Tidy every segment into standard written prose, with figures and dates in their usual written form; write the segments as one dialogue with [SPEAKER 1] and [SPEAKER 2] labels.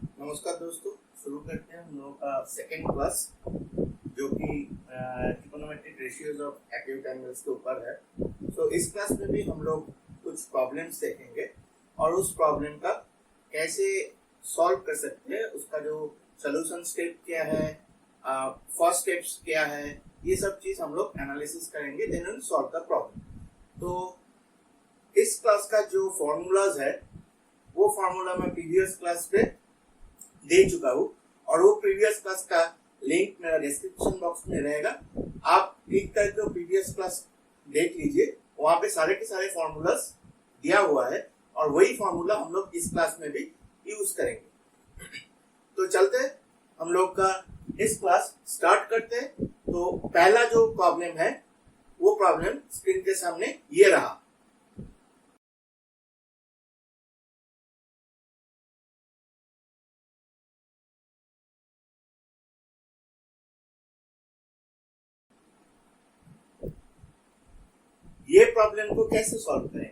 [SPEAKER 1] नमस्कार दोस्तों, शुरू करते हैं हम लोगों का सेकेंड क्लास जो कि trigonometric ratios of acute angles के ऊपर है। तो इस क्लास में भी हम लोग कुछ प्रॉब्लम्स देखेंगे और उस प्रॉब्लम का कैसे सॉल्व कर सकते हैं, उसका जो सोल्यूशन स्टेप क्या है, फर्स्ट स्टेप्स क्या है, ये सब चीज हम लोग एनालिसिस करेंगे, then will solve the problem. तो इस क्लास का जो फॉर्मूलाज है वो फार्मूला मैं प्रीवियस क्लास पे दे चुका हूँ और वो प्रीवियस क्लास का लिंक मेरा डिस्क्रिप्शन बॉक्स में रहेगा। आप क्लिक करके प्रीवियस क्लास देख लीजिए, वहां पे सारे के सारे फॉर्मूलास दिया हुआ है और वही फॉर्मूला हम लोग इस क्लास में भी यूज करेंगे। तो चलते हैं, हम लोग का इस क्लास स्टार्ट करते हैं। तो पहला जो प्रॉब्लम है वो प्रॉब्लम स्क्रीन के सामने ये रहा। ये प्रॉब्लम को कैसे सॉल्व करें?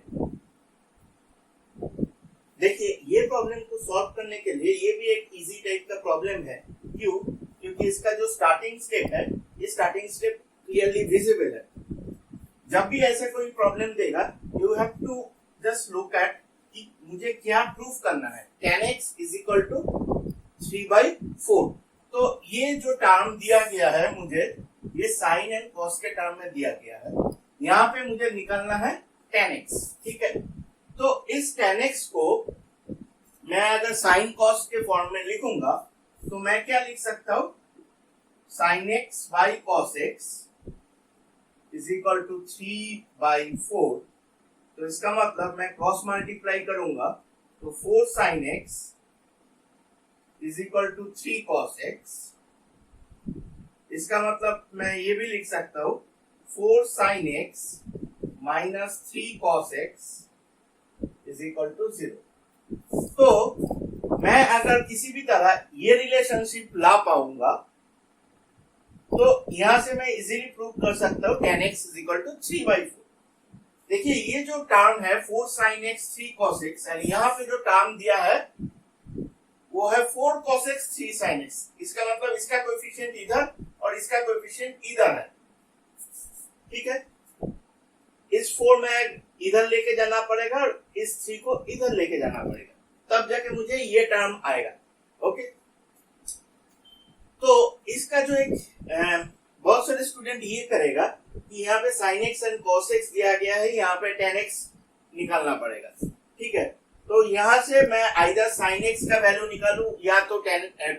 [SPEAKER 1] देखिए, ये प्रॉब्लम को सॉल्व करने के लिए ये भी एक इजी टाइप का प्रॉब्लम है। क्यों? क्योंकि इसका जो स्टार्टिंग स्टेप है, ये स्टार्टिंग स्टेप क्लियरली विजिबल है। जब भी ऐसे कोई प्रॉब्लम देगा, you have to just look at कि मुझे क्या प्रूफ करना है। tan x is equal to 3/4। तो ये जो टर्म दिया गया है मुझे, ये साइन एंड कॉस के टर्म में दिया गया है। यहाँ पे मुझे निकालना है tan x, ठीक है। तो इस tan x को मैं अगर साइन कॉस के फॉर्म में लिखूंगा तो मैं क्या लिख सकता हूं, sine x by cos x is equal to 3/4। तो इसका मतलब मैं क्रॉस मल्टीप्लाई करूंगा तो 4 sine x is equal to 3 cos x। इसका मतलब मैं ये भी लिख सकता हूं 4 sine x minus 3 cos x is equal to 0। तो मैं अगर किसी भी तरह ये रिलेशनशिप ला पाऊंगा तो यहां से मैं इजीली प्रूव कर सकता हूं tan x is equal to 3/4। देखिए, ये जो टर्म है 4 sin x 3 cos x, और यहाँ पे जो टर्म दिया है वो है 4 cos x 3 sin x। इसका मतलब इसका कोएफिशिएंट इधर और इसका कोएफिशिएंट इधर है, ठीक है। इस 4 में इधर लेके जाना पड़ेगा और इस 3 को इधर लेके जाना पड़ेगा, तब जाके मुझे ये टर्म आएगा। ओके, तो इसका जो एक बहुत सारे स्टूडेंट ये करेगा कि यहाँ पे sin x and cos x दिया गया है, यहाँ पे tan x निकालना पड़ेगा, ठीक है। तो यहाँ से मैं आइदर sin x का वैल्यू निकालू या तो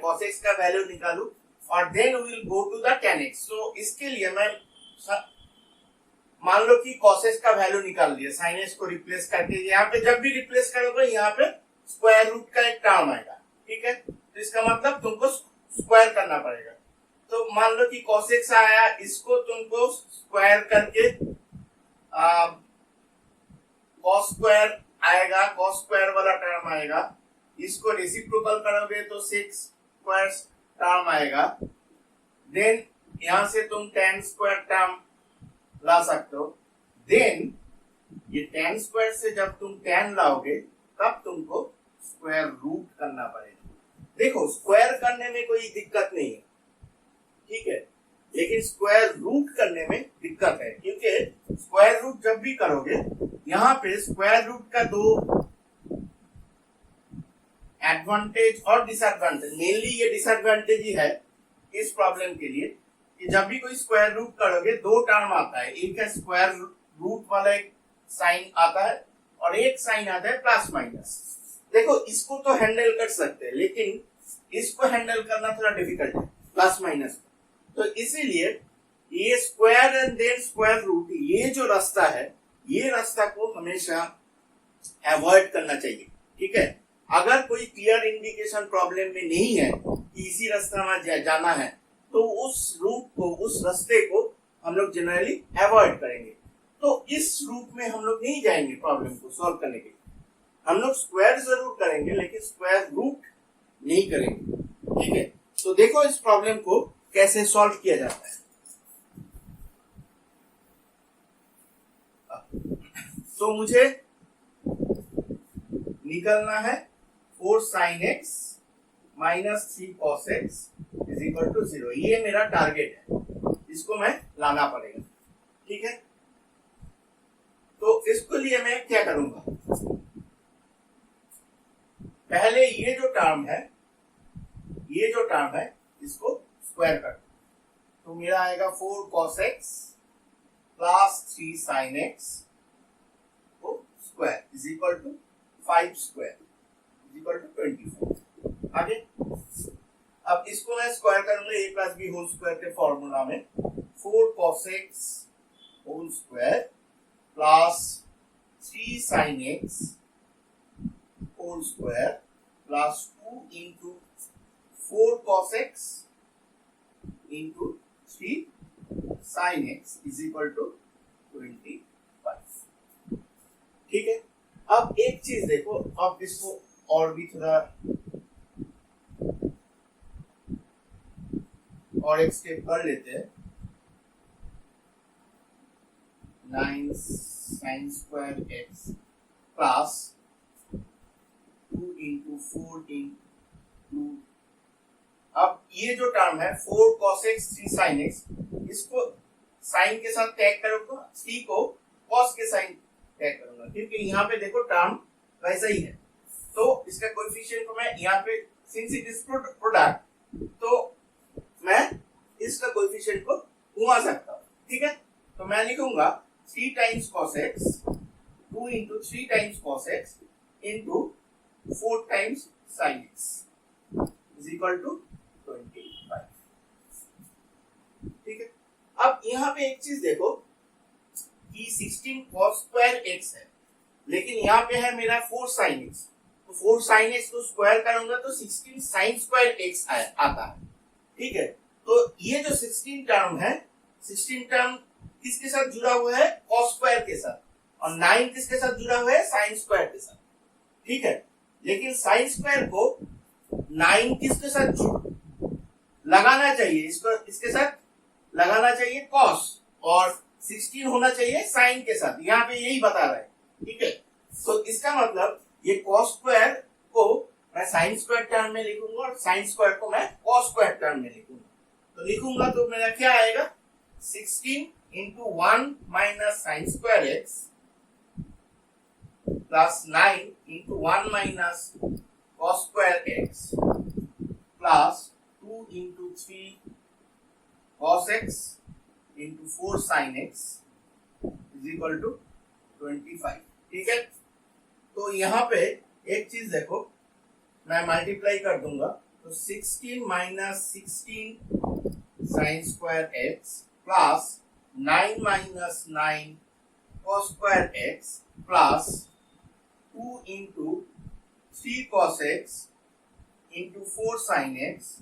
[SPEAKER 1] cos x का वैल्यू निकालू और then we will go to the tan x। तो इसके लिए मैं मान लो कि cos x का वैल्यू निकाल दिया, sin x को रिप्लेस करके। यहाँ पे जब भी रिप्लेस करोगे यहाँ पे स्क्वायर रूट का एक टर्म आएगा, ठीक है। तो इसका मतलब तुमको स्क्वायर करना पड़ेगा। तो मान लो कि cos x आया, इसको तुमको स्क्वायर करके cos स्क्वायर आएगा, cos स्क्वायर वाला टर्म आएगा। इसको रेसिप्रोकल करोगे तो 6 स्क्वायर टर्म आएगा। देन यहां से तुम tan स्क्वायर टर्म ला सकते हो। देन ये tan स्क्वायर से जब तुम tan लाओगे तब तुमको स्क्वायर रूट करना पड़ेगा। देखो, स्क्वायर करने में कोई दिक्कत नहीं है, ठीक है, लेकिन स्क्वायर रूट करने में दिक्कत है। क्योंकि स्क्वायर रूट जब भी करोगे, यहाँ पे स्क्वायर रूट का दो एडवांटेज और डिसएडवांटेज, मेनली ये डिसएडवांटेज ही है इस प्रॉब्लम के लिए कि जब भी कोई स्क्वायर रूट करोगे दो टर्म आता है। एक है स्क्वायर रूट वाला एक साइन आता है और एक साइन आता है प्लस माइनस। देखो, इसको तो हैंडल कर सकते हैं, लेकिन इसको हैंडल करना थोड़ा डिफिकल्ट है, प्लस माइनस। तो इसीलिए ये square and then square root, ये जो रास्ता है, ये रास्ता को हमेशा अवॉइड करना चाहिए, ठीक है। अगर कोई क्लियर इंडिकेशन प्रॉब्लम में नहीं है कि इसी रास्ता में जाना है, तो उस रूट को, उस रास्ते को हम लोग जनरली अवॉइड करेंगे। तो इस रूट में हम लोग नहीं जाएंगे प्रॉब्लम को सॉल्व करने के लिए। हम लोग स्क्वायर जरूर करेंगे लेकिन स्क्वायर रूट नहीं करेंगे, ठीक है। तो देखो इस प्रॉब्लम को कैसे सॉल्व किया जाता है। तो मुझे निकलना है 4 sin x minus 3 cos x is equal to 0। ये मेरा टारगेट है, इसको मैं लाना पड़ेगा। ठीक है, तो इसके लिए मैं क्या करूंगा, पहले ये जो टर्म है इसको स्क्वायर कर, तो मेरा आएगा 4 cos x plus 3 sin x को square is equal to 5 square is equal to 24। आगे अब इसको मैं स्क्वायर करूंगा a plus b whole square के फॉर्मूला में, 4 cos x whole square plus 3 sin x whole square plus 2 into 4 cos x into 3 sin x is equal to 25। ठीक है, अब एक चीज देखो, अब इसको और भी थोड़ा और एक स्टेप कर लेते हैं। 9 sin square x plus 2 into 4 into, अब ये जो टर्म है 4 cos x 3 sin x, इसको साइन के साथ टैग करूंगा, 3 को cos के साइन टैग करूंगा, क्योंकि यहाँ पे देखो टर्म वैसा ही है, तो इसका कोएफिशिएंट को मैं यहाँ पे, सिंस इट इज प्रोडक्ट, तो मैं इसका कोएफिशिएंट को घुमा सकता हूँ। ठीक है, तो मैं लिखूंगा 3 times cos x 2 into 3 times cos x into 4 times sin x is equal to 25। ठीक है, अब यहाँ पे एक चीज देखो कि 16 cos स्क्वायर x है, लेकिन यहाँ पे है मेरा 4 sin x, तो 4 sin x को स्क्वायर करूंगा तो 16 sin स्क्वायर x आता है। ठीक है, तो ये जो 16 टर्म है, 16 टर्म किसके साथ जुड़ा हुआ है, cos स्क्वायर के साथ, और 9 किसके साथ जुड़ा हुआ है, sin स्क्वायर के साथ। ठीक है, लेकिन sin स्क्वायर को 9 किसके साथ लगाना चाहिए, इसको इसके साथ लगाना चाहिए cos, और 16 होना चाहिए sin के साथ, यहाँ पे यही बता रहा है। ठीक है, तो इसका मतलब ये cos स्क्वायर को मैं sin स्क्वायर टर्म में लिखूंगा और sin स्क्वायर को मैं cos स्क्वायर टर्म में लिखूंगा, तो लिखूंगा तो मेरा क्या आएगा, 16 into 1 minus sine square x plus 9 into 1 minus cos square x plus 2 into 3 cos x into 4 sin x is equal to 25। ठीक है, तो यहाँ पे एक चीज देखो, मैं मल्टीप्लाई कर दूंगा, तो 16 minus 16 sine square x plus 9 minus 9 cos square x plus 2 into 3 cos x into 4 sin x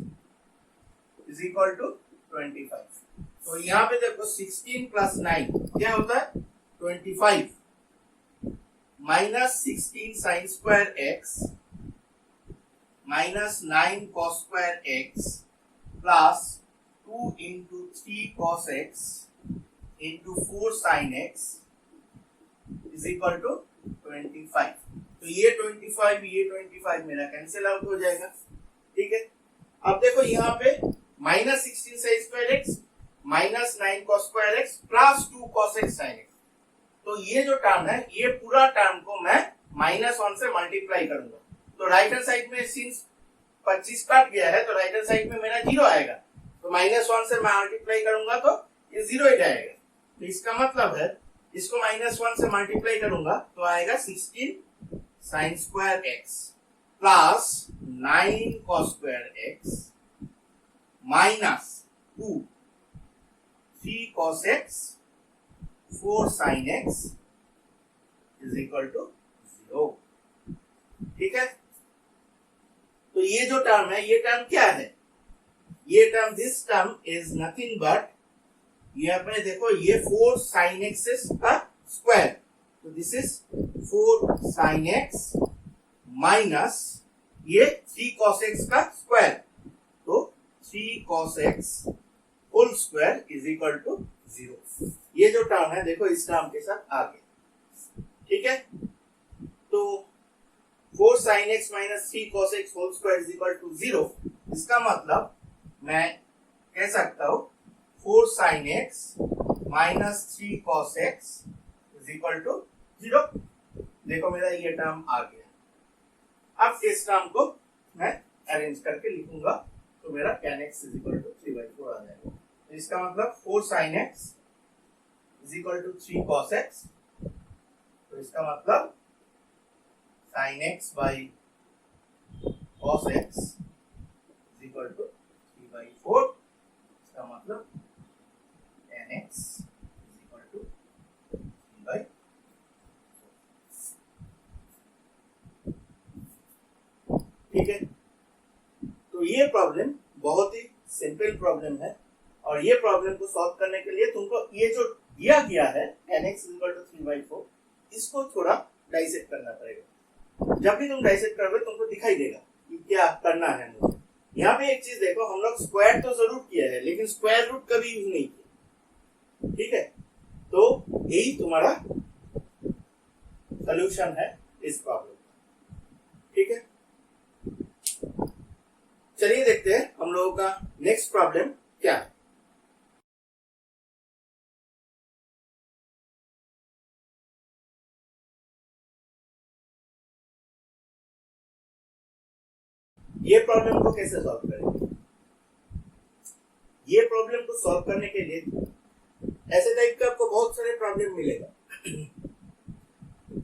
[SPEAKER 1] is equal to 25। तो यहाँ पे देखो 16 प्लस 9 क्या होता है, 25 minus 16 sine square x minus 9 cos square x plus 2 into 3 cos x into 4 sin x is equal to 25। तो ये 25 मेरा कैंसिल आउट हो जाएगा। ठीक है, अब देखो यहाँ पे minus 16 sine square x minus 9 cos square x plus 2 cos x sin x, तो ये जो टर्म है, ये पूरा टर्म को मैं -1 से मल्टीप्लाई करूंगा, तो राइट हैंड साइड में सिंस 25 कट गया है, तो राइट हैंड साइड में मेरा 0 आएगा, तो -1 से मैं मल्टीप्लाई करूंगा तो ये 0 ही जाएगा। तो इसका मतलब है इसको -1 से मल्टीप्लाई करूंगा तो आएगा 16 sine square x plus 9 cos square x minus 2 3 cos x 4 sin x is equal to 0। ठीक है, तो ये जो टर्म है, ये टर्म क्या है, ये term, this term is nothing but, ये अपने देखो ये 4 sin x का स्क्वायर, तो this is 4 sin x minus ये 3 cos x का स्क्वायर, तो 3 cos x whole square is equal to 0। ये जो टर्म है देखो इस टर्म के साथ आ गया। ठीक है, तो 4 sin x minus 3 cos x whole square is equal to 0, इसका मतलब मैं कह सकता हूं 4 sin x minus 3 cos x is equal to 0। देखो मेरा ये टर्म आ गया। अब इस टर्म को मैं अरेंज करके लिखूंगा तो मेरा tan x is equal to 3/4 आ जाएगा। तो इसका मतलब 4 sin x is equal to 3 cos x, तो इसका मतलब sin x by cos x is equal to 3/4, इसका मतलब tan x is equal to 3/4। ठीक है, तो ये प्रॉब्लम बहुत ही सिंपल प्रॉब्लम है और ये प्रॉब्लम को सॉल्व करने के लिए तुमको ये जो दिया गया है tan x is equal to 3/4, इसको थोड़ा डाइसेक्ट करना पड़ेगा। जब भी तुम डाइसेक्ट करोगे तुमको दिखाई देगा कि क्या करना है मुझे। यहाँ पे एक चीज देखो, हम लोग स्क्वायर तो जरूर किया है लेकिन स्क्वायर रूट कभी यूज नहीं किया। ठीक है, तो यही तुम्हारा सॉल्यूशन है इस प्रॉब्लम। ठीक है, चलिए देखते हैं हम लोगों का नेक्स्ट प्रॉब्लम क्या है। ये प्रॉब्लम को कैसे सॉल्व करेंगे? ये प्रॉब्लम को सॉल्व करने के लिए ऐसे टाइप का आपको बहुत सारे प्रॉब्लम मिलेगा।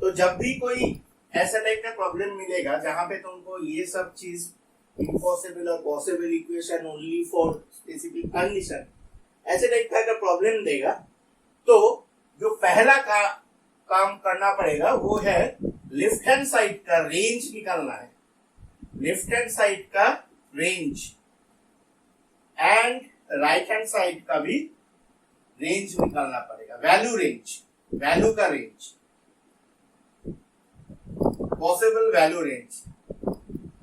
[SPEAKER 1] तो जब भी कोई ऐसा टाइप का प्रॉब्लम मिलेगा जहां पे तुमको ये सब चीज इम्पॉसिबल और possible equation only for specific condition, ऐसे टाइप का प्रॉब्लम देगा, तो जो पहला काम करना पड़ेगा वो है लेफ्ट हैंड साइड का रेंज निकालना है। लेफ्ट हैंड साइड का range and right hand side का भी रेंज निकालना पड़ेगा। वैल्यू रेंज, वैल्यू का रेंज, पॉसिबल वैल्यू रेंज,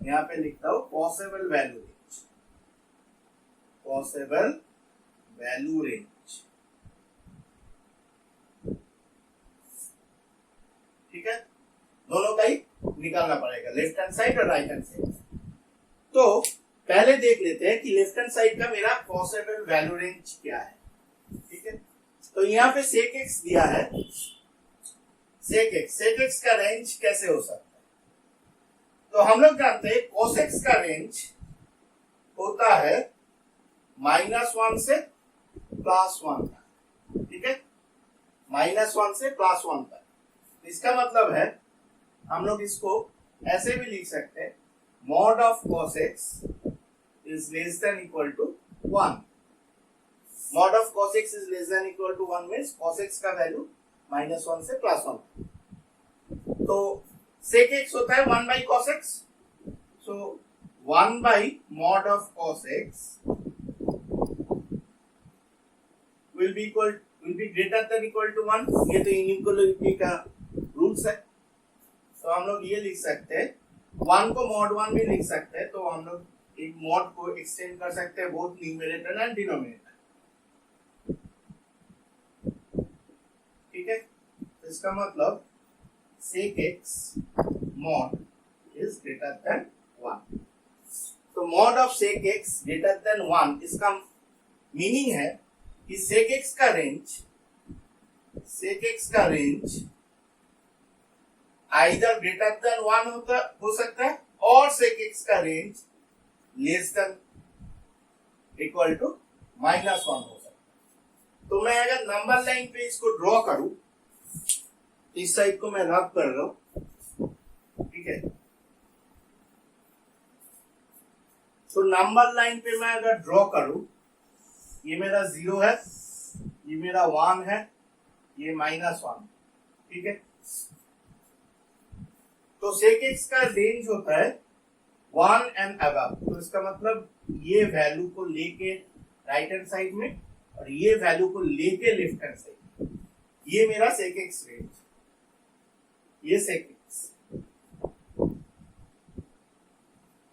[SPEAKER 1] यहां पे लिखता हूं possible value range, possible value range. ठीक है, दोनों का ही निकालना पड़ेगा, लेफ्ट हैंड साइड और राइट हैंड साइड। तो पहले देख लेते हैं कि लेफ्ट हैंड साइड का मेरा पॉसिबल वैल्यू रेंज क्या है। ठीक है, तो यहाँ पे sec x दिया है। sec x का रेंज कैसे हो सकता है? तो हम लोग जानते हैं cos x का रेंज होता है -1 से +1 तक। ठीक है, -1 से +1 तक। इसका मतलब है हम लोग इसको ऐसे भी लिख सकते हैं, mod of cos x is less than equal to 1। mod of cos x is less than equal to 1 means cos x का वैल्यू -1 से +1। तो sec x होता है 1 by cos x, so 1 by mod of cos x will be greater than equal to 1। ये तो inequality का rules है। तो हम लोग ये लिख सकते हैं, 1 को mod 1 भी लिख सकते हैं, तो हम लोग एक mod को एक्सटेंड कर सकते हैं बोथ न्यूमरेटर एंड डिनोमिनेटर। ठीक है, तो इसका मतलब sec x mod is greater than 1। तो mod of sec x greater than 1, इसका मीनिंग है कि sec x का रेंज आइदर ग्रेटर देन 1 हो सकता है और sec x का range less than equal to -1 हो सकता है। तो मैं अगर नंबर लाइन पे इसको ड्रॉ करूं, इस साइड को मैं रब कर रहा हूं। ठीक है, तो नंबर लाइन पे मैं अगर ड्रॉ करूं, ये मेरा 0 है, ये मेरा 1 है, ये -1। ठीक है, तो sec x का रेंज होता है 1 एंड अबव। तो इसका मतलब ये वैल्यू को लेके राइट हैंड साइड में और ये वैल्यू को लेके लेफ्ट हैंड साइड में, ये मेरा sec x रेंज, ये sec x।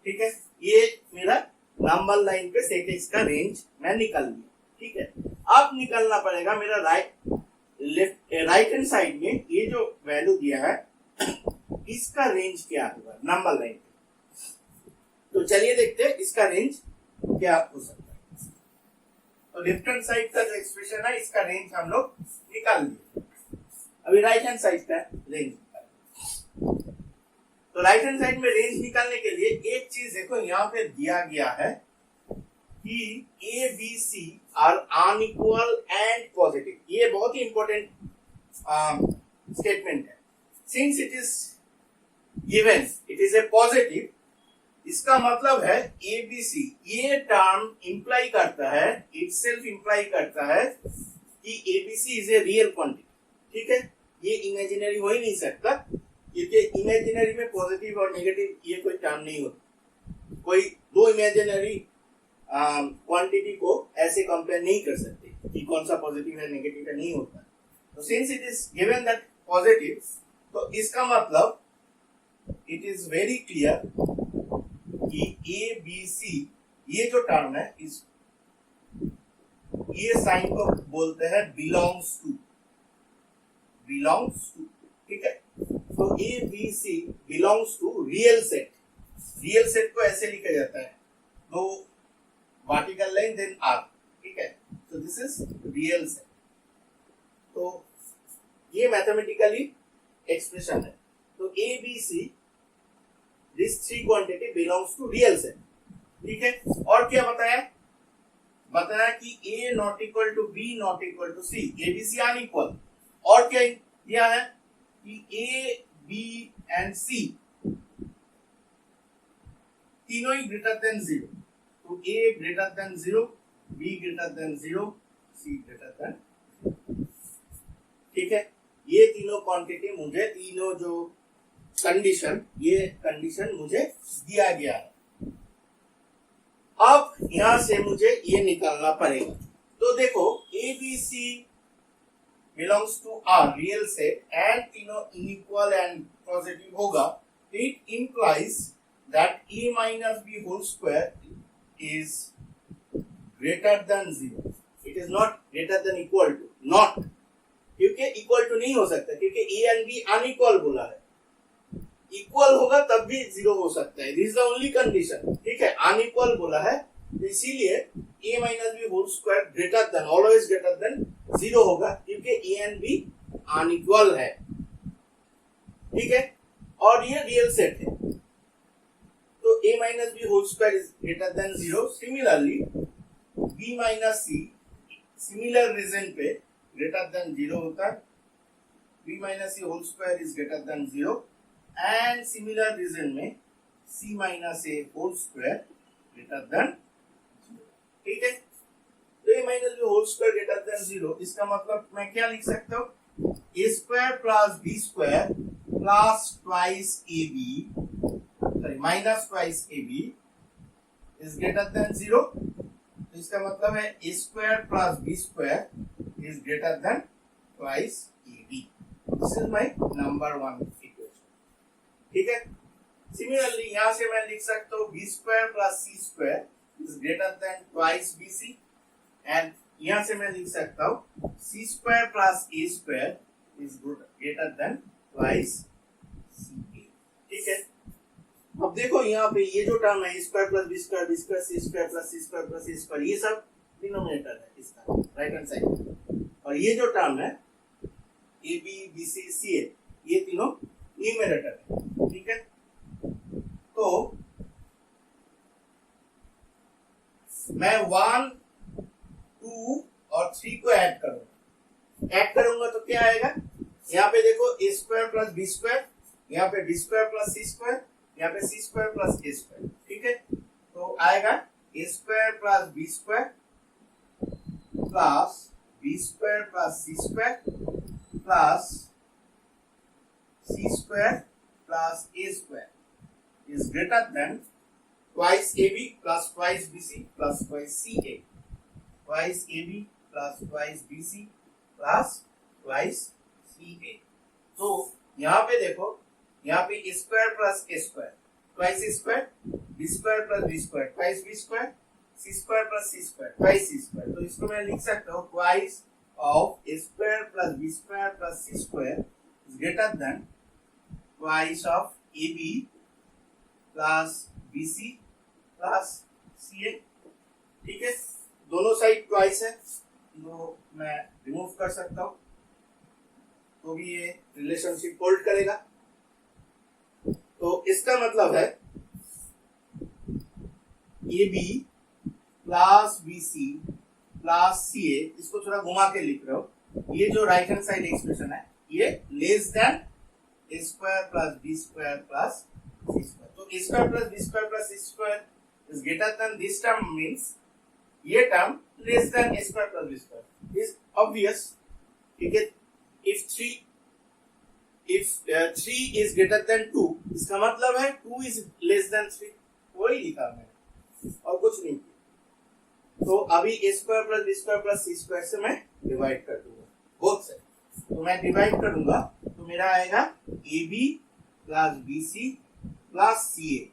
[SPEAKER 1] ठीक है, ये मेरा नंबर लाइन पे sec x का रेंज मैं निकाल लिया। ठीक है, अब निकलना पड़ेगा मेरा राइट हैंड साइड में ये जो वैल्यू दिया है इसका रेंज क्या होगा नंबर लाइन पे। तो चलिए देखते हैं इसका रेंज क्या हो सकता है। तो लेफ्ट हैंड साइड का जो एक्सप्रेशन है इसका रेंज हम लोग निकाल लिए। अभी राइट हैंड साइड का रेंज। तो राइट हैंड साइड में रेंज निकालने के लिए एक चीज देखो यहाँ पे दिया गया है कि a B c are unequal and positive. ये बहुत ही इंपॉर्टेंट स्टेटमेंट है। Since it is given it is a positive, इसका मतलब है ए बी सी, ये टर्म इंप्लाई करता है, इटसेल्फ इंप्लाई करता है कि a B c is a real quantity. ठीक है, ये इमेजिनरी हो ही नहीं सकता, क्योंकि इमेजिनरी में पॉजिटिव और नेगेटिव ये कोई टर्म नहीं होता। कोई दो इमेजिनरी क्वांटिटी को ऐसे कंपेयर नहीं कर सकते कि कौन सा पॉजिटिव है नेगेटिव है, नहीं होता। तो since it is given that positive, तो इसका मतलब इट इज वेरी क्लियर कि ए बी सी ये जो टर्म है इस ये साइन को बोलते हैं बिलोंग्स टू। ठीक है, तो A B c belongs to real set. Real set को ऐसे लिखा जाता है, दो वर्टिकल लाइन देन आर्क। ठीक है, तो दिस इज रियल सेट। तो ये मैथमेटिकली एक्सप्रेशन है। तो A B C this three quantity belongs to real set. ठीक है, और क्या बताया कि A not equal to B not equal to C, A B C unequal. और क्या दिया है कि ए बी एंड सी तीनों ही ग्रेटर देन 0। तो A greater than 0, B greater than 0, C greater than. ठीक है, ये तीनों क्वांटिटी मुझे, तीनों जो कंडीशन, ये कंडीशन मुझे दिया गया है। अब यहां से मुझे ये निकालना पड़ेगा। तो देखो a B c belongs to R real set and तीनों inequal and positive होगा, it implies that A minus B whole square is greater than 0. It is not greater than equal to, not, क्योंकि equal to नहीं हो सकता, क्योंकि A and B unequal बोला है। Equal होगा तब भी 0 हो सकता है, this is the only condition. ठीक है, अनइक्वल बोला है, तो इसीलिए a minus b whole square greater than, always greater than 0 होगा, क्योंकि a एंड b अनइक्वल है। ठीक है, और ये रियल सेट है, तो a minus b whole square is greater than 0। Similarly b minus c similar reason पे ग्रेटर देन 0 होता है, b minus c whole square is greater than 0, and similar reason में c minus a whole square greater than. ठीक है, तो a minus b whole square greater than 0, इसका मतलब मैं क्या लिख सकता हूँ, a square plus b square plus twice ab, sorry minus twice ab is greater than 0। तो इसका मतलब है a square plus b square is greater then twice ab। This is my number 1 equation. ठीक है, सिमिलरली यहां से मैं लिख सकता हूँ b square plus c square is greater then twice bc, and यहां से मैं लिख सकता हूँ c square plus a square is greater then twice ca। ठीक है, अब देखो यहाँ पे ये जो टर्म है a square plus b square, b square c square plus c square plus a square, ये सब डिनोमिनेटर है इसका राइट हैंड साइड, और ये जो टर्म है a b b c c a ये तीनों न्यूमरेटर है। ठीक है, तो मैं 1, 2 और 3 को ऐड करूंगा तो क्या आएगा, यहाँ पे देखो a square plus b square, यहाँ पे b square plus c square, यहाँ पे c square plus a square. ठीक है, तो आएगा a square plus b square plus b square plus c square plus c square plus a square is greater than twice ab plus twice bc plus twice ca, twice ab plus twice bc plus twice ca। तो यहाँ पे देखो, यहाँ पे a square plus a square, twice a square, b square plus b square, twice b square, c square plus c square, twice c square। तो इसको मैं लिख सकता हूँ twice of a square plus b square plus c square is greater than twice of A B plus B C plus C A. ठीक है, दोनों side twice है तो मैं रिमूव कर सकता हूं, तो भी ये रिलेशनशिप होल्ड करेगा। तो इसका मतलब है A B plus B C plus C A, इसको थोड़ा घुमा के लिख रहे हो, ये जो राइट हैंड साइड एक्सप्रेशन है ये less than A square plus B square plus C square. तो A square plus B square plus C square is greater than this term, means ये term less than A square plus B square is obvious. ठीक है, if 3 is greater than 2, इसका मतलब है 2 is less than 3, वही लिखा मैंने और कुछ नहीं। तो अभी a square plus B square plus C square से मैं डिवाइड कर दूंगा बोथ से। तो मैं डिवाइड करूंगा तो मेरा आएगा a B plus B C plus C a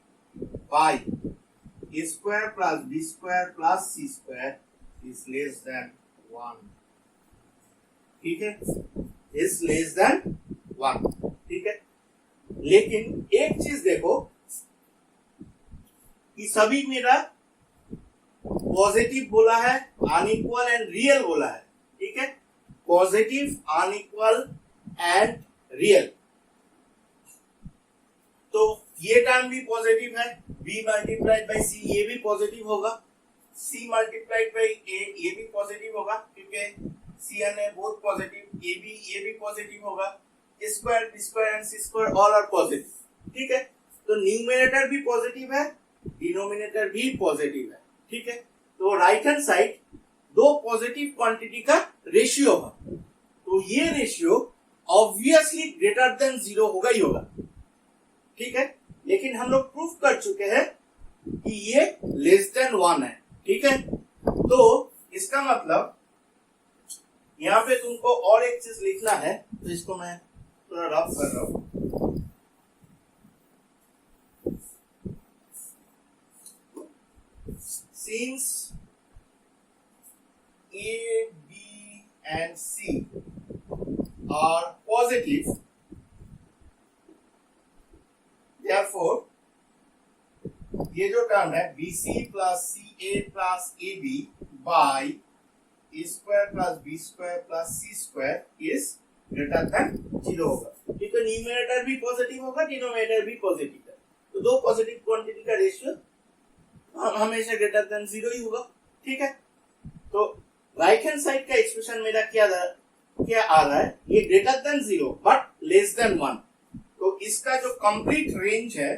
[SPEAKER 1] by a square plus B square plus C square is less than 1। ठीक है, इज लेस देन 1। ठीक है, लेकिन एक चीज देखो कि सभी मेरा पॉजिटिव बोला है, अनइक्वल एंड रियल बोला है। ठीक है, पॉजिटिव, अनइक्वल एंड रियल। तो ये टर्म भी पॉजिटिव है, b मल्टीप्लाइड बाई सी ये भी पॉजिटिव होगा, c मल्टीप्लाइड बाई a ये भी पॉजिटिव होगा क्योंकि सी एन है बोथ पॉजिटिव, ये भी पॉजिटिव होगा, square b square and c square all are positive. ठीक है, तो न्यूमरेटर भी पॉजिटिव है, डिनोमिनेटर भी पॉजिटिव है। ठीक है, तो राइट हैंड साइड दो पॉजिटिव क्वांटिटी का रेशियो है, तो ये रेशियो ऑब्वियसली ग्रेटर देन 0 होगा ही होगा। ठीक है, लेकिन हम लोग प्रूफ कर चुके हैं कि ये लेस देन 1 है। ठीक है, तो इसका मतलब यहाँ पे तुमको और एक चीज लिखना है, तो इसको मैं थोड़ा रफ कर रहा हूं। Since A, B and C are positive, therefore ये जो टर्म है BC plus CA plus AB by A square plus B square plus C square is greater than 0 होगा, क्योंकि न्यूमरेटर भी पॉजिटिव होगा, डिनोमिनेटर भी पॉजिटिव है, तो दो पॉजिटिव क्वांटिटी का रेशियो हमेशा ग्रेटर देन 0 ही होगा। ठीक है, तो राइट हैंड साइड का एक्सप्रेशन मेरा क्या आ रहा है, ये greater than 0 but less than 1। तो इसका जो कंप्लीट रेंज है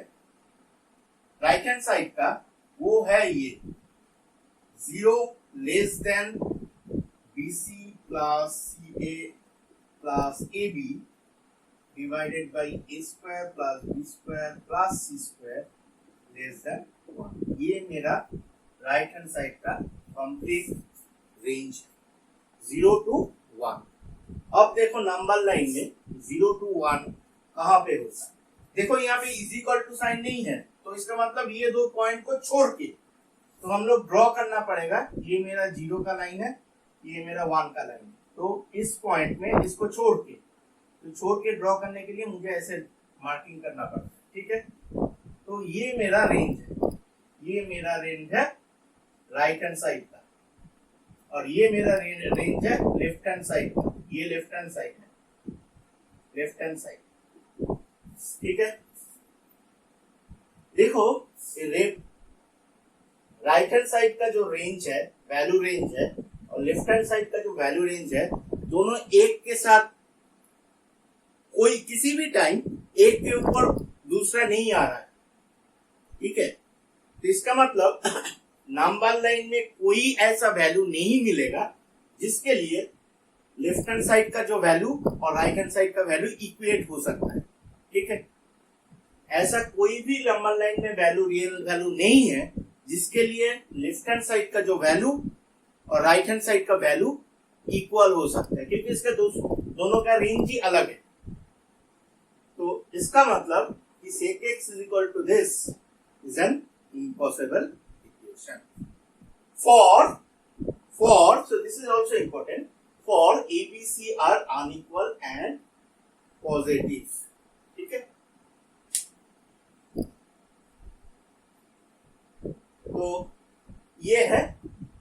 [SPEAKER 1] राइट हैंड साइड का वो है ये 0 less than BC plus CA plus AB divided by A square plus B square plus C square less than 1। ये मेरा राइट हैंड साइड का कंप्लीट रेंज 0 to 1। अब देखो नंबर लाइन में 0 to 1 कहां पे होता है, देखो यहाँ पे इज इक्वल टू साइन नहीं है, तो इसका मतलब ये दो पॉइंट को छोड़ के तो हम लोग ड्रॉ करना पड़ेगा। ये मेरा 0 का लाइन है, ये मेरा 1 का लाइन है, तो इस पॉइंट में इसको छोड़ के ड्रॉ करने के लिए मुझे ऐसे मार्किंग करना पड़ता है। ठीक है, तो ये मेरा रेंज है, ये मेरा रेंज है राइट हैंड साइड का, और ये मेरा रेंज है लेफ्ट हैंड साइड का, ये लेफ्ट हैंड साइड है, लेफ्ट हैंड साइड। ठीक है, देखो राइट हैंड साइड का जो रेंज है, वैल्यू रेंज है, और लेफ्ट हैंड साइड का जो वैल्यू रेंज है, दोनों एक के साथ कोई किसी भी टाइम एक के ऊपर दूसरा नहीं आ रहा है। ठीक है, तो इसका मतलब नंबर लाइन में कोई ऐसा वैल्यू नहीं मिलेगा जिसके लिए लेफ्ट हैंड साइड का जो वैल्यू और राइट हैंड साइड का वैल्यू इक्वेट हो सकता है। ठीक है, ऐसा कोई भी नंबर लाइन में वैल्यू रियल वैल्यू नहीं है जिसके लिए लेफ्ट हैंड साइड का जो वैल्यू और राइट हैंड साइड का वैल्यू इक्वल हो सकता है, क्योंकि इसका दोनों का रेंज ही अलग है। तो इसका मतलब कि sec x is equal to this is an impossible equation. So this is also important. For A, B, C are unequal and positive. ठीक है, तो ये है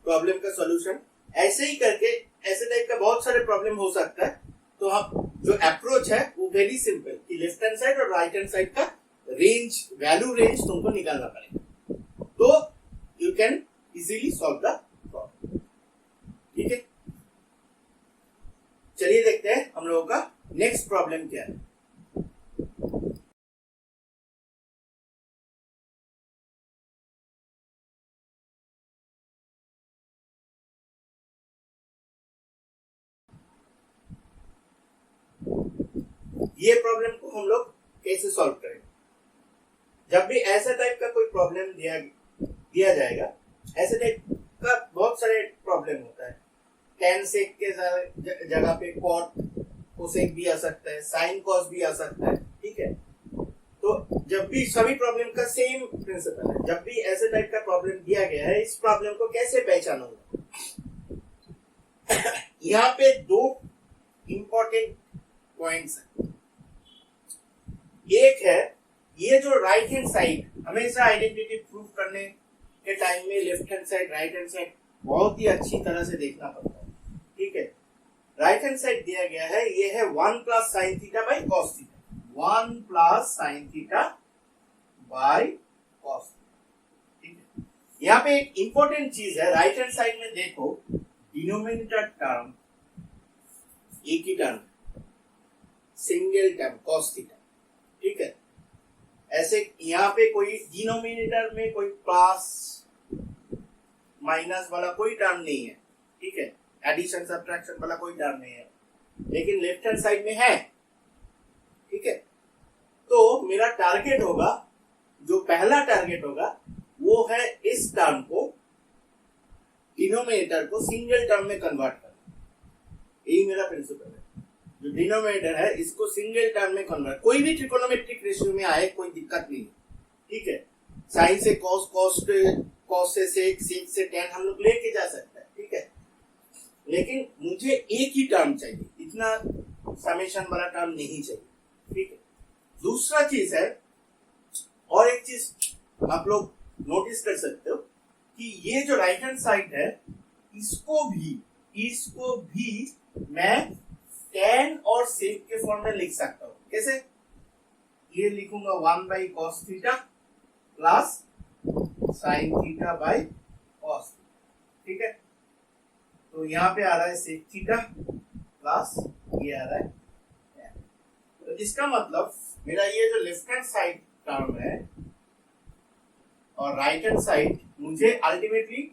[SPEAKER 1] प्रॉब्लम का सॉल्यूशन। ऐसे ही करके ऐसे टाइप का बहुत सारे प्रॉब्लम हो सकता है। तो हम जो अप्रोच है वो वेरी सिंपल कि लेफ्ट हैंड साइड और राइट हैंड साइड का रेंज वैल्यू रेंज तुमको निकालना पड़ेगा, तो you can easily solve the problem. ठीक है, चलिए देखते हैं हम लोगों का नेक्स्ट प्रॉब्लम क्या है। ये प्रॉब्लम को हम लोग कैसे सॉल्व करेंगे? जब भी ऐसा टाइप का कोई प्रॉब्लम दिया जाएगा, ऐसे टाइप का बहुत सारे प्रॉब्लम होता है। tan sec के जगह पे cot cosec भी आ सकता है, sin cos भी आ सकता है। ठीक है, तो जब भी सभी प्रॉब्लम का सेम प्रिंसिपल है, जब भी ऐसे टाइप का प्रॉब्लम दिया गया है, इस प्रॉब्लम को कैसे पहचानूंगा? यहाँ पे दो इंपॉर्टेंट पॉइंट्स हैं। एक है ये जो राइट हैंड साइड, हमेशा आइडेंटिटी प्रूव करने के टाइम में left hand side right hand side बहुत ही अच्छी तरह से देखना पड़ता है। ठीक है, राइट हैंड साइड दिया गया है, ये है 1 plus sine theta by cos theta, 1 plus sine theta by cos. ठीक है, यहाँ पे एक इंपॉर्टेंट चीज है, राइट हैंड साइड में देखो डिनोमिनेटर टर्म एक ही term, single term cos theta. ठीक है, ऐसे यहाँ पे कोई डिनोमिनेटर में कोई प्लस माइनस वाला कोई टर्म नहीं है। ठीक है, एडिशन सब्ट्रैक्शन वाला कोई टर्म नहीं है, लेकिन लेफ्ट हैंड साइड में है। ठीक है, तो मेरा टारगेट होगा, जो पहला टारगेट होगा वो है इस टर्म को, डिनोमिनेटर को सिंगल टर्म में कन्वर्ट करना। यही मेरा प्रिंसिपल है, जो डिनोमिनेटर है इसको सिंगल टर्म में कन्वर्ट, कोई भी ट्रिकोनोमेट्रिक रेशियो में आए कोई दिक्कत नहीं है। ठीक है, साइन से कॉस, कॉस से सेक, सेक से टेन हम लोग लेके जा सकते हैं। ठीक है, लेकिन मुझे एक ही टर्म चाहिए, इतना समेशन वाला टर्म नहीं चाहिए। ठीक है, दूसरा चीज है, और एक चीज आप लोग नोटिस कर सकते हो कि ये जो राइट हैंड साइड है इसको भी मैं tan और sec के फॉर्म में लिख सकता हूं। कैसे? ये लिखूंगा 1 by cos theta plus sine theta by cos. ठीक है, तो यहाँ पे आ रहा है sec थीटा प्लस ये आ रहा है tan। तो इसका मतलब मेरा ये जो लेफ्ट हैंड साइड टर्म है और राइट हैंड साइड, मुझे अल्टीमेटली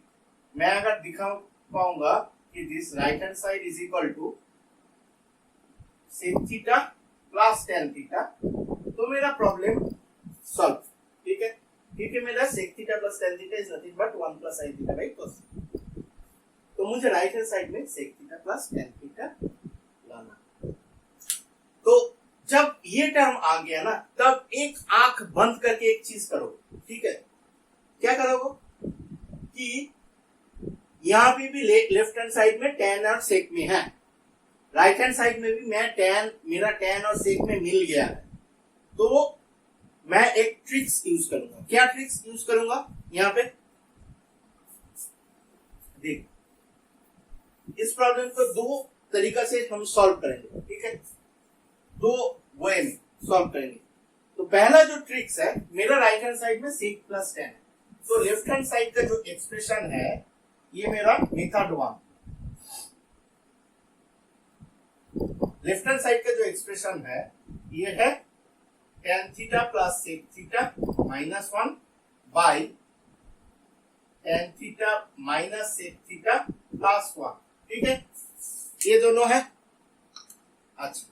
[SPEAKER 1] मैं अगर दिखा पाऊंगा कि this right hand side is equal to sec theta plus tan theta, तो मेरा प्रॉब्लम सॉल्व। ठीक है, क्योंकि मेरा sec theta plus tan theta is nothing but 1 plus sin theta by cos। तो मुझे राइट हैंड साइड में sec theta plus tan theta लाना। तो जब ये टर्म आ गया ना, तब एक आंख बंद करके एक चीज करो। ठीक है, क्या करोगे कि यहाँ पे भी लेफ्ट हैंड साइड में tan और sec में है, राइट हैंड साइड में भी मेरा tan और sec में मिल गया है, तो मैं एक ट्रिक्स यूज करूंगा। क्या ट्रिक्स यूज करूंगा? यहाँ पे देख, इस प्रॉब्लम को दो तरीका से हम सॉल्व करेंगे। ठीक है, दो वे में सॉल्व करेंगे। तो पहला जो ट्रिक्स है, मेरा राइट हैंड साइड में sec प्लस tan है, तो लेफ्ट हैंड साइड का जो एक्सप्रेशन है ये मेरा मेथड 1, लेफ्ट हैंड साइड का जो एक्सप्रेशन है ये है tan theta plus sec theta minus 1 by tan theta minus sec theta plus 1। ठीक है, ये दोनों है। अच्छा,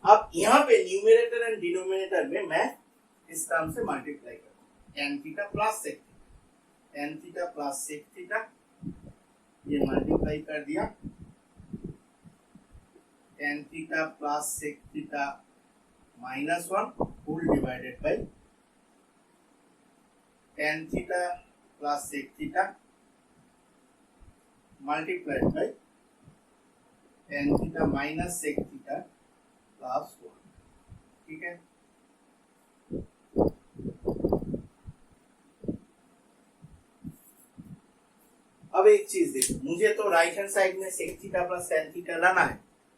[SPEAKER 1] अब यहाँ पे न्यूमरेटर एंड डिनोमिनेटर में मैं इस टर्म से मल्टीप्लाई करता हूँ, tan theta plus sec theta, tan theta plus sec theta, ये मल्टीप्लाई कर दिया, tan theta plus sec theta minus 1 whole divided by tan theta plus sec theta multiplied by tan theta minus sec theta plus 1। ठीक है, एक चीज देखो, मुझे तो राइट हैंड साइड में sec theta plus tan theta लाना है,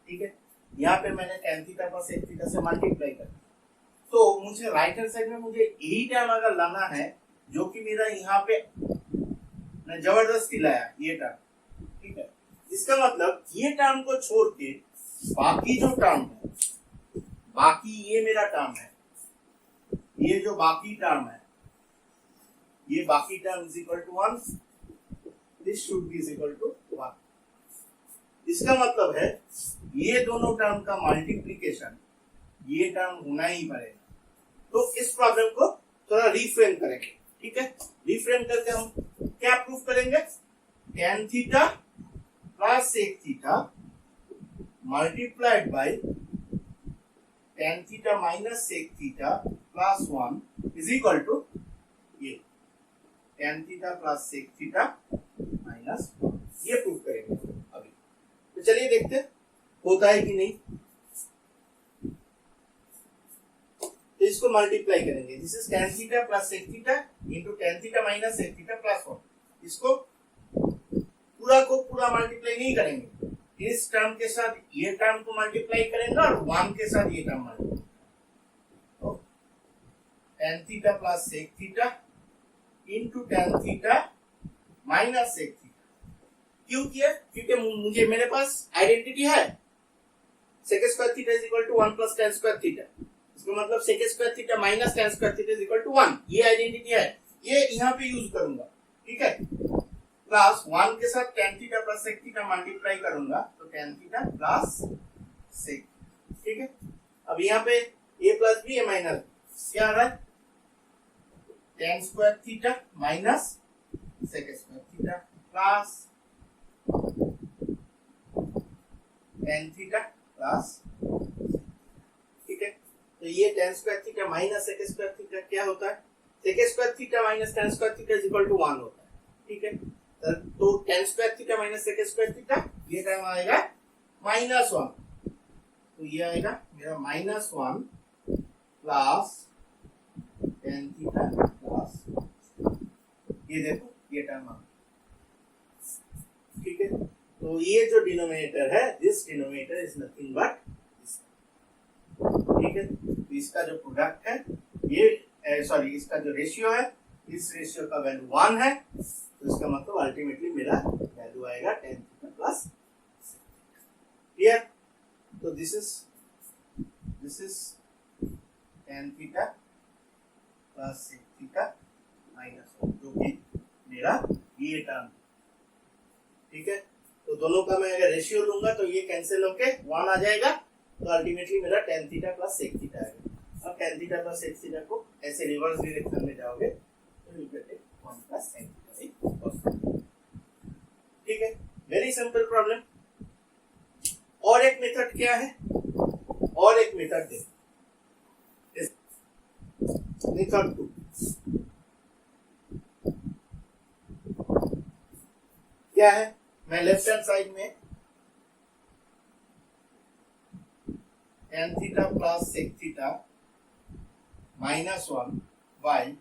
[SPEAKER 1] ठीक है। यहाँ पे मैंने tan theta plus sec theta से मल्टीप्लाई कर, तो मुझे राइट हैंड साइड में मुझे यही टर्म अगर लाना है जो कि मेरा यहाँ पे मैं जबरदस्ती लाया ये टर्म, ठीक है। इसका मतलब ये टर्म को छोड़ के बाकी जो टर्म है, बाकी ये मेरा टर्म है, ये जो बाकी टर्म है, ये बाकी term is equal to 1, this should be is equal to 1। इसका मतलब है ये दोनों टर्म का मल्टीप्लिकेशन ये टर्म होना ही पड़ेगा। तो इस प्रॉब्लम को थोड़ा रिफ्रेम करेंगे, ठीक है। रिफ्रेम करके हम क्या प्रूव करेंगे, tan theta plus sec theta multiplied by tan theta minus sec theta plus 1 is equal to ये tan theta plus sec theta minus 1। ये प्रूव करेंगे अभी। तो चलिए देखते हैं होता है कि नहीं। तो इसको मल्टीप्लाई करेंगे, this is tan theta plus sec theta into tan theta minus sec theta plus 1। इसको पूरा को पूरा मल्टीप्लाई नहीं करेंगे, इस टर्म के साथ ये टर्म को मल्टीप्लाई करेंगे और 1 के साथ ये टर्म मल्टीप्लाई। तो tan theta plus sec theta into tan theta minus sec theta. क्यों किया, क्योंकि मुझे मेरे पास आइडेंटिटी है sec square theta is equal to 1 plus tan square theta. इसका मतलब sec square theta minus tan square theta is equal to 1। ये आइडेंटिटी है, ये यहाँ पे यूज करूंगा, ठीक है। प्लस 1 के साथ tan theta plus sec theta multiply करूंगा तो tan थीटा प्लस sec, ठीक है। अब यहाँ पे a plus b a minus क्या आ रहा है, tan square theta minus sec square theta plus tan theta plus, ठीक है। तो ये tan square theta minus sec square theta क्या होता है, sec square theta minus tan square theta is equal to 1 होता है, ठीक है। तो tan square theta minus sec square theta ये टर्म आएगा माइनस 1। तो ये आएगा मेरा minus 1 plus tan theta plus, ये देखो ये टर्म आ, ठीक है। तो ये जो डिनोमिनेटर है, this denominator is nothing but, ठीक है। तो इसका जो प्रोडक्ट है ये सॉरी इसका जो रेशियो है, इस रेशियो का वैल्यू 1 है, तो इसका मतलब अल्टीमेटली मेरा वैल्यू आएगा tan थीटा प्लस, क्लियर। तो this is tan theta plus sec theta minus 1 जो कि मेरा ये टर्म, ठीक है। तो दोनों का मैं अगर रेशियो लूंगा तो ये कैंसिल होके 1 आ जाएगा, तो अल्टीमेटली मेरा tan theta plus sec theta आएगा। अब tan theta plus sec theta को ऐसे रिवर्स डायरेक्शन में जाओगे तो you get 1 plus sin theta, ठीक है। Very simple problem. और एक मेथड क्या है, और एक मेथड देखो, मेथड 2 क्या है, मैं लेफ्ट हैंड साइड में tan theta plus sec theta minus 1 by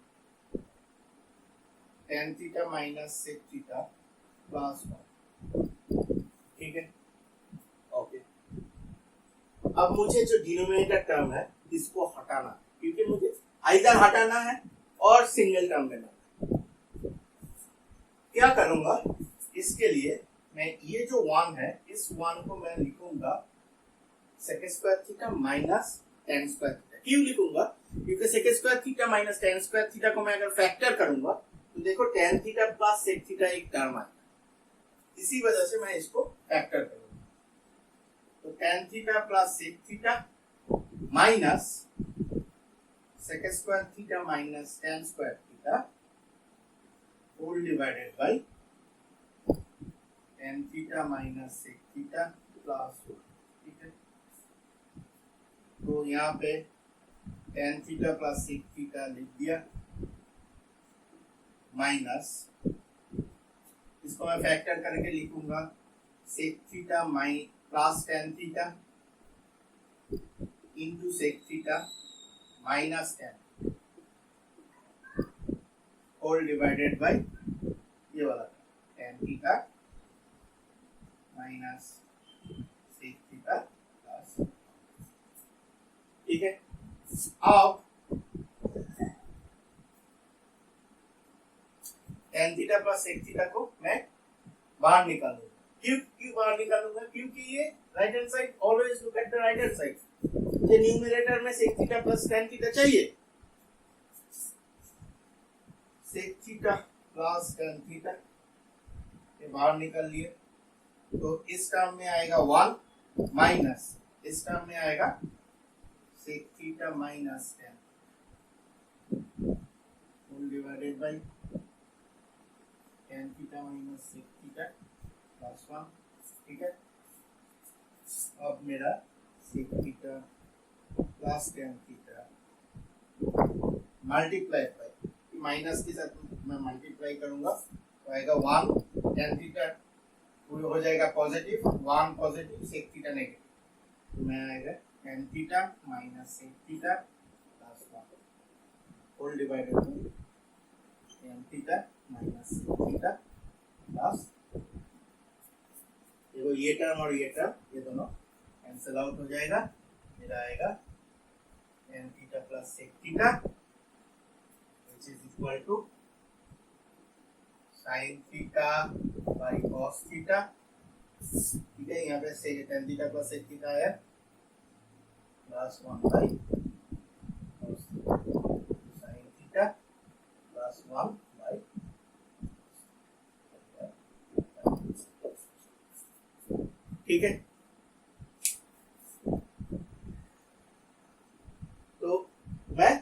[SPEAKER 1] tan theta minus sec theta plus 1, ठीक है, ओके। अब मुझे जो डिनोमिनेटर टर्म है इसको हटाना, क्योंकि मुझे आइदर हटाना है और सिंगल टर्म लेना है। क्या करूंगा, इसके लिए मैं ये जो 1 है, इस 1 को मैं लिखूंगा sec square theta minus tan square theta. क्यों लिखूंगा, क्योंकि sec square theta minus tan square theta को मैं अगर फैक्टर करूंगा तो देखो tan theta plus sec theta एक टर्म आएगा, इसी वजह से मैं इसको फैक्टर करूंगा। तो tan theta plus sec theta minus sec square theta minus tan square theta whole divided by tan theta minus sec theta plus 1, ठीक है। तो यहाँ पे tan theta plus sec theta लिख दिया, माइनस इसको मैं फैक्टर करके लिखूंगा sec theta plus tan theta into sec theta minus tan whole divided by ये वाला tan theta minus sec theta plus, ठीक है। अब tan theta plus sec theta को मैं बाहर निकालूंगा। क्यों बाहर निकालूंगा? क्योंकि ये right hand side, always look at the right hand side. मुझे न्यूमरेटर में sec theta plus tan theta चाहिए। Sec theta plus tan theta ये बाहर निकाल लिए, तो इस टर्म में आएगा 1 माइनस इस टर्म में आएगा sec theta minus tan whole divided by tan theta minus sec theta plus 1, ठीक है। अब मेरा sec theta plus tan theta multiply by, minus के साथ मैं मल्टीप्लाई करूंगा तो आएगा 1 tan थीटा हो जाएगा positive, 1 positive sec theta negative, तो मैं आएगा tan theta minus sec theta plus 1 whole divided by tan theta minus sec theta plus, देखो ये टर्म और ये टर्म ये दोनों कैंसिल आउट हो जाएगा, मेरा आएगा tan theta plus sec theta which is equal to sin theta by cos theta, ठीक है। यहाँ पे से tan theta plus sec theta है plus 1 by cos theta, sin theta plus 1 by, ठीक है। तो मैं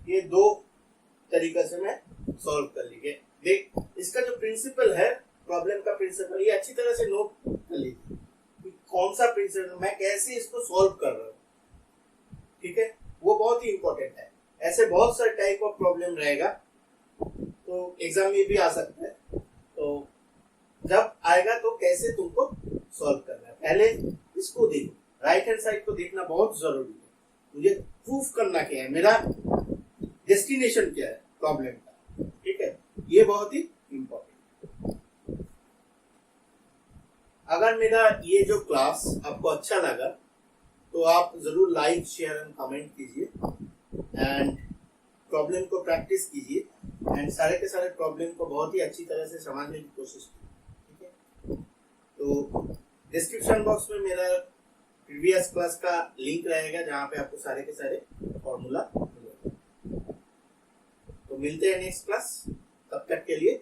[SPEAKER 1] ये दो तरीके से मैं सॉल्व कर लीजिए। देख इसका जो प्रिंसिपल है, प्रॉब्लम का प्रिंसिपल, ये अच्छी तरह से नोट कर लीजिए कौन सा प्रिंसिपल, मैं कैसे इसको सॉल्व कर रहा हूँ, ठीक है। वो बहुत ही इंपॉर्टेंट है। ऐसे बहुत सारे टाइप ऑफ प्रॉब्लम रहेगा, तो एग्जाम में भी आ सकता है, तो जब आएगा तो कैसे तुमको सॉल्व करना है, पहले इसको देखो, राइट हैंड साइड को देखना बहुत जरूरी है। मुझे प्रूफ करना क्या है, मेरा डेस्टिनेशन क्या है प्रॉब्लम का, ठीक है। ये बहुत ही इंपॉर्टेंट। अगर मेरा ये जो क्लास आपको अच्छा लगा तो आप जरूर लाइक शेयर एंड कमेंट कीजिए एंड प्रॉब्लम को प्रैक्टिस कीजिए एंड सारे के सारे प्रॉब्लम को बहुत ही अच्छी तरह से समझने की कोशिश कीजिए, ठीक है। तो डिस्क्रिप्शन बॉक्स में मेरा प्रीवियस क्लास का लिंक रहेगा जहाँ पे आपको सारे के सारे फॉर्मूला मिलेगा। तो मिलते हैं नेक्स्ट क्लास, तब तक के लिए